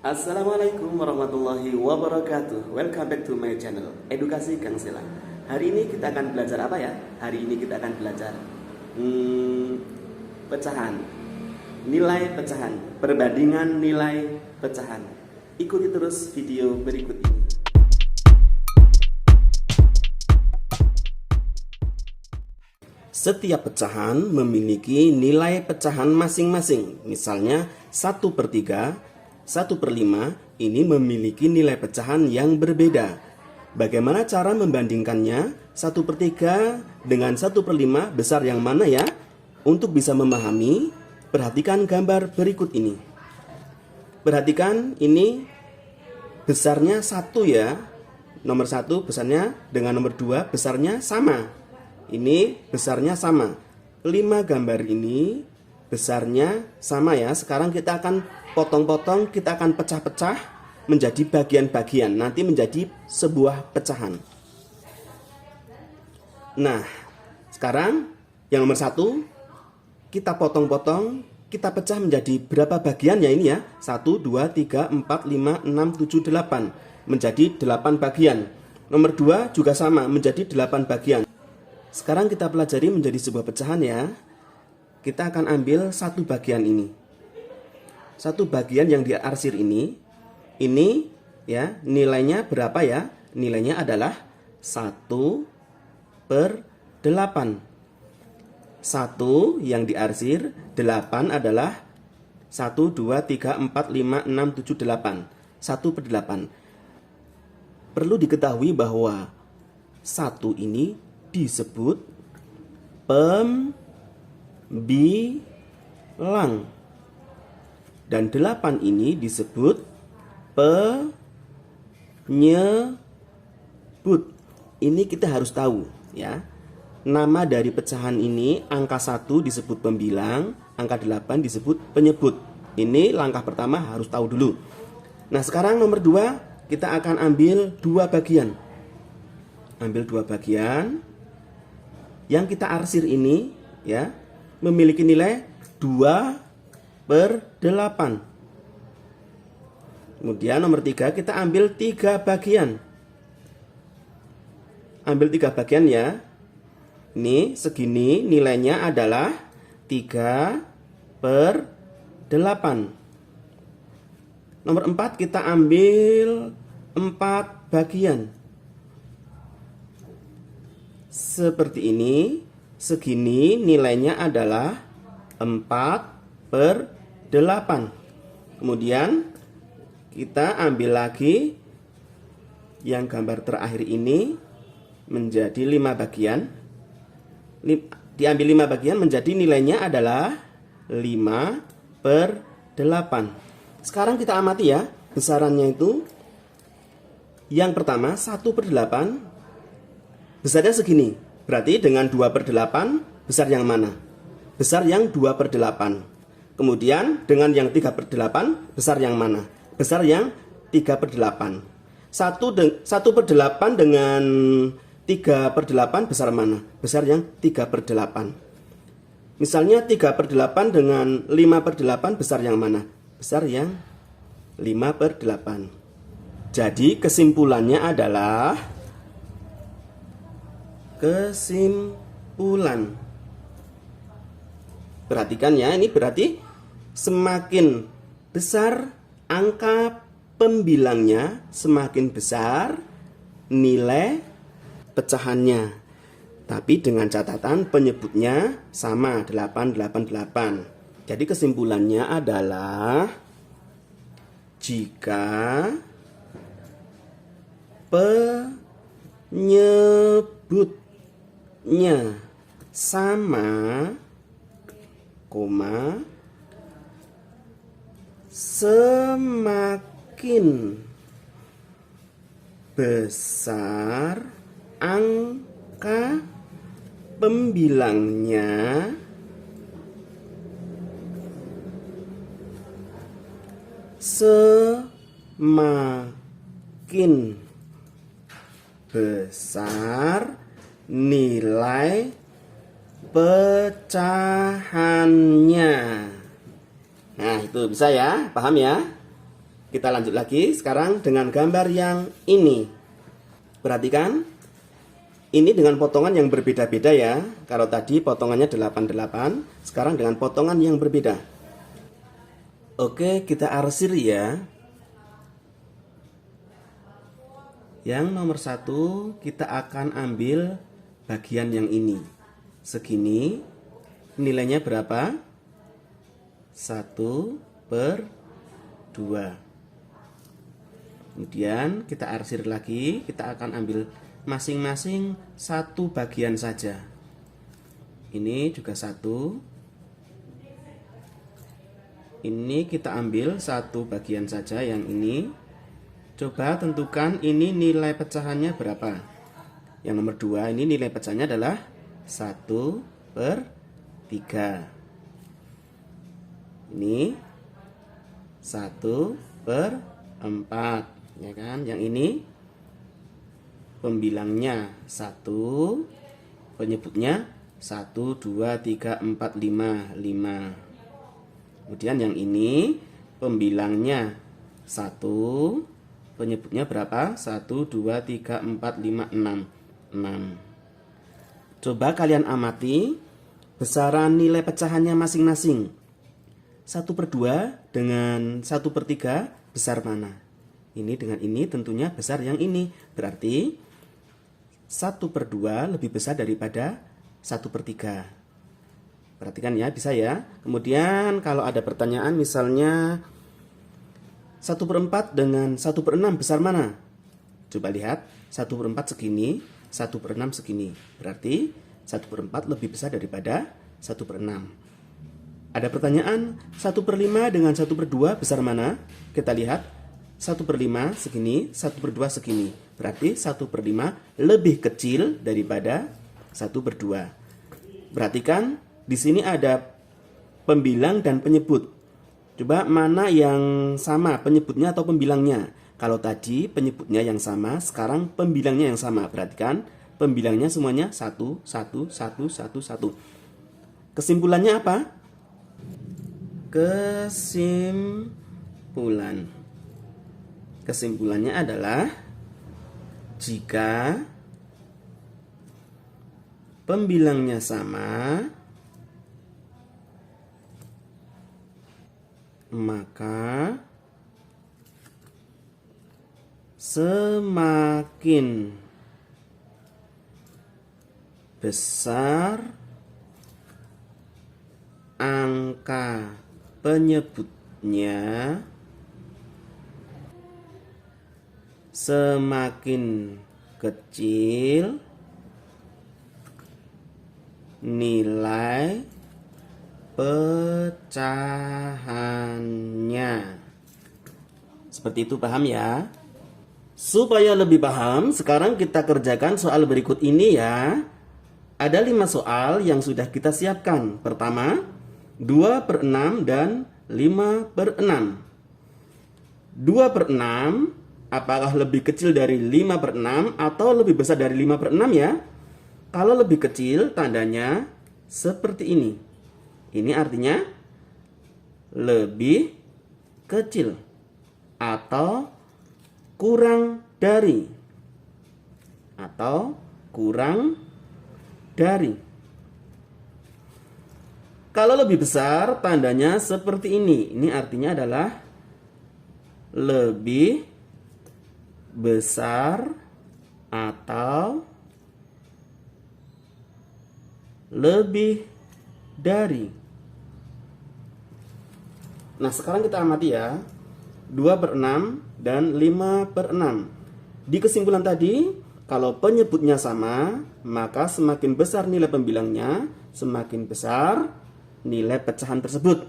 Assalamualaikum warahmatullahi wabarakatuh. Welcome back to my channel Edukasi Kang Sela. Hari ini kita akan belajar apa ya? Hari ini kita akan belajar pecahan, nilai pecahan, perbandingan nilai pecahan. Ikuti terus video berikut ini. Setiap pecahan memiliki nilai pecahan masing-masing. Misalnya 1/3, 1/5 ini memiliki nilai pecahan yang berbeda. Bagaimana cara membandingkannya? 1/3 dengan 1/5 besar yang mana ya? Untuk bisa memahami, perhatikan gambar berikut ini. Perhatikan ini besarnya 1 ya. Nomor 1 besarnya dengan nomor 2 besarnya sama. Ini besarnya sama. 5 gambar ini besarnya sama ya. Sekarang kita akan potong-potong, kita akan pecah-pecah menjadi bagian-bagian, nanti menjadi sebuah pecahan. Nah, sekarang yang nomor 1 kita potong-potong, kita pecah menjadi berapa bagian ya ini ya? 1, 2, 3, 4, 5, 6, 7, 8 menjadi 8 bagian. Nomor 2 juga sama, menjadi 8 bagian. Sekarang kita pelajari menjadi sebuah pecahan ya. Kita akan ambil satu bagian ini. Satu bagian yang diarsir ini ya, nilainya berapa ya? Nilainya adalah 1/8. 1 yang diarsir, 8 adalah 1, 2, 3, 4, 5, 6, 7, 8. 1/8. Perlu diketahui bahwa 1 ini disebut pembilang dan 8 ini disebut penyebut. Ini kita harus tahu ya. Nama dari pecahan ini, angka 1 disebut pembilang, angka 8 disebut penyebut. Ini langkah pertama harus tahu dulu. Nah, sekarang nomor 2 kita akan ambil 2 bagian. Ambil 2 bagian. Yang kita arsir ini ya memiliki nilai 2/8. Kemudian nomor 3 kita ambil 3 bagian. Ambil 3 bagian ya. Ini segini nilainya adalah 3/8. Nomor 4 kita ambil 4 bagian. Seperti ini, segini nilainya adalah 4/8. Kemudian kita ambil lagi yang gambar terakhir ini menjadi 5 bagian. Diambil 5 bagian menjadi nilainya adalah 5/8. Sekarang kita amati ya, besarannya itu. Yang pertama 1/8 besarnya segini. Berarti dengan 2/8 besar yang mana? Besar yang 2/8. Kemudian dengan yang 3/8 besar yang mana? Besar yang 3/8. 1/8 dengan 3/8 besar mana? Besar yang 3/8. Misalnya 3/8 dengan 5/8 besar yang mana? Besar yang 5/8. Jadi kesimpulannya adalah kesimpulan. Perhatikan ya, ini berarti semakin besar angka pembilangnya, semakin besar nilai pecahannya. Tapi dengan catatan penyebutnya sama 888. Jadi kesimpulannya adalah jika penyebut sama, semakin besar angka pembilangnya, semakin besar nilai pecahannya. Nah, itu bisa ya, paham ya? Kita lanjut lagi sekarang dengan gambar yang ini. Perhatikan, ini dengan potongan yang berbeda-beda ya. Kalau tadi potongannya 88, sekarang dengan potongan yang berbeda. Oke, kita arsir ya. Yang nomor 1, kita akan ambil bagian yang ini. Segini, nilainya berapa? 1/2. Kemudian kita arsir lagi, kita akan ambil masing-masing satu bagian saja. Ini juga 1. Ini kita ambil satu bagian saja yang ini. Coba tentukan ini nilai pecahannya berapa. Yang nomor 2 ini nilai pecahannya adalah 1/3. Ini 1/4. Ya kan, yang ini pembilangnya 1, penyebutnya 1, 2, 3, 4, 5, 5. Kemudian yang ini pembilangnya 1, penyebutnya berapa? 1, 2, 3, 4, 5, 6. 6. Coba kalian amati besaran nilai pecahannya masing-masing. 1/2 dengan 1/3 besar mana? Ini dengan ini tentunya besar yang ini. Berarti 1/2 lebih besar daripada 1/3. Perhatikan ya, bisa ya. Kemudian kalau ada pertanyaan misalnya 1/4 dengan 1/6 besar mana? Coba lihat, 1/4 segini, 1/6 segini. Berarti 1/4 lebih besar daripada 1/6. Ada pertanyaan, 1/5 dengan 1/2 besar mana? Kita lihat, 1/5 segini, 1/2 segini. Berarti 1/5 lebih kecil daripada 1/2. Perhatikan, di sini ada pembilang dan penyebut. Coba mana yang sama, penyebutnya atau pembilangnya? Kalau tadi penyebutnya yang sama, sekarang pembilangnya yang sama. Perhatikan, pembilangnya semuanya 1, 1, 1, 1, 1. Kesimpulannya apa? Kesimpulannya adalah jika pembilangnya sama, maka semakin besar angka penyebutnya, semakin kecil nilai pecahannya. Seperti itu, paham ya? Supaya lebih paham, sekarang kita kerjakan soal berikut ini ya. Ada 5 soal yang sudah kita siapkan. Pertama, 2/6 dan 5/6. 2/6 apakah lebih kecil dari 5/6 atau lebih besar dari 5/6 ya? Kalau lebih kecil tandanya seperti ini. Ini artinya lebih kecil atau kurang dari. Kalau lebih besar tandanya seperti ini. Ini artinya adalah lebih besar atau lebih dari. Nah, sekarang kita amati ya. 2/6 dan 5/6. Di kesimpulan tadi, kalau penyebutnya sama, maka semakin besar nilai pembilangnya, semakin besar nilai pecahan tersebut.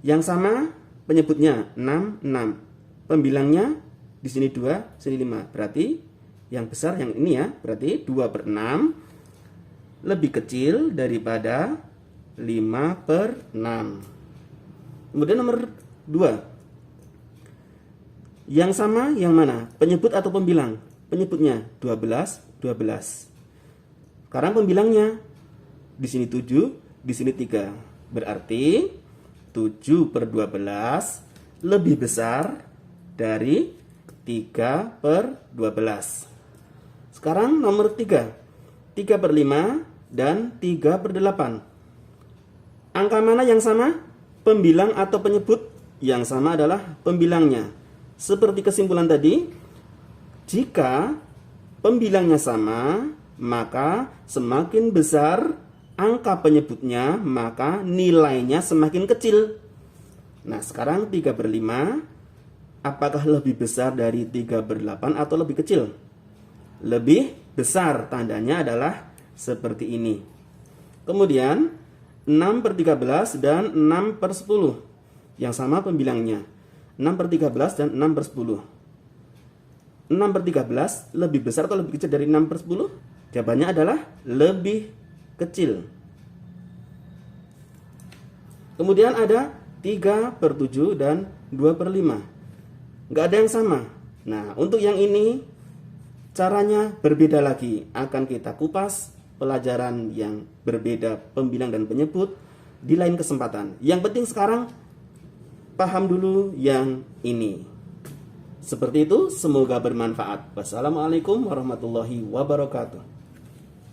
Yang sama penyebutnya 6, 6. Pembilangnya di sini 2, sini 5. Berarti yang besar yang ini ya. Berarti 2/6 lebih kecil daripada 5/6. Kemudian nomor 2. Yang sama yang mana? Penyebut atau pembilang? Penyebutnya 12, 12. Sekarang pembilangnya di sini 7, di sini 3. Berarti 7/12 lebih besar dari 3/12. Sekarang nomor 3. 3/5 dan 3/8. Angka mana yang sama? Pembilang atau penyebut? Yang sama adalah pembilangnya. Seperti kesimpulan tadi, jika pembilangnya sama, maka semakin besar angka penyebutnya, maka nilainya semakin kecil. Nah, sekarang 3/5, apakah lebih besar dari 3/8 atau lebih kecil? Lebih besar, tandanya adalah seperti ini. Kemudian 6/13 dan 6/10. Yang sama pembilangnya. 6/13 dan 6/10. 6/13 lebih besar atau lebih kecil dari 6/10? Jawabannya adalah lebih kecil. Kemudian ada 3/7 dan 2/5. Nggak ada yang sama. Nah, untuk yang ini caranya berbeda lagi. Akan kita kupas pelajaran yang berbeda pembilang dan penyebut di lain kesempatan. Yang penting sekarang paham dulu yang ini. Seperti itu, semoga bermanfaat. Wassalamualaikum warahmatullahi wabarakatuh.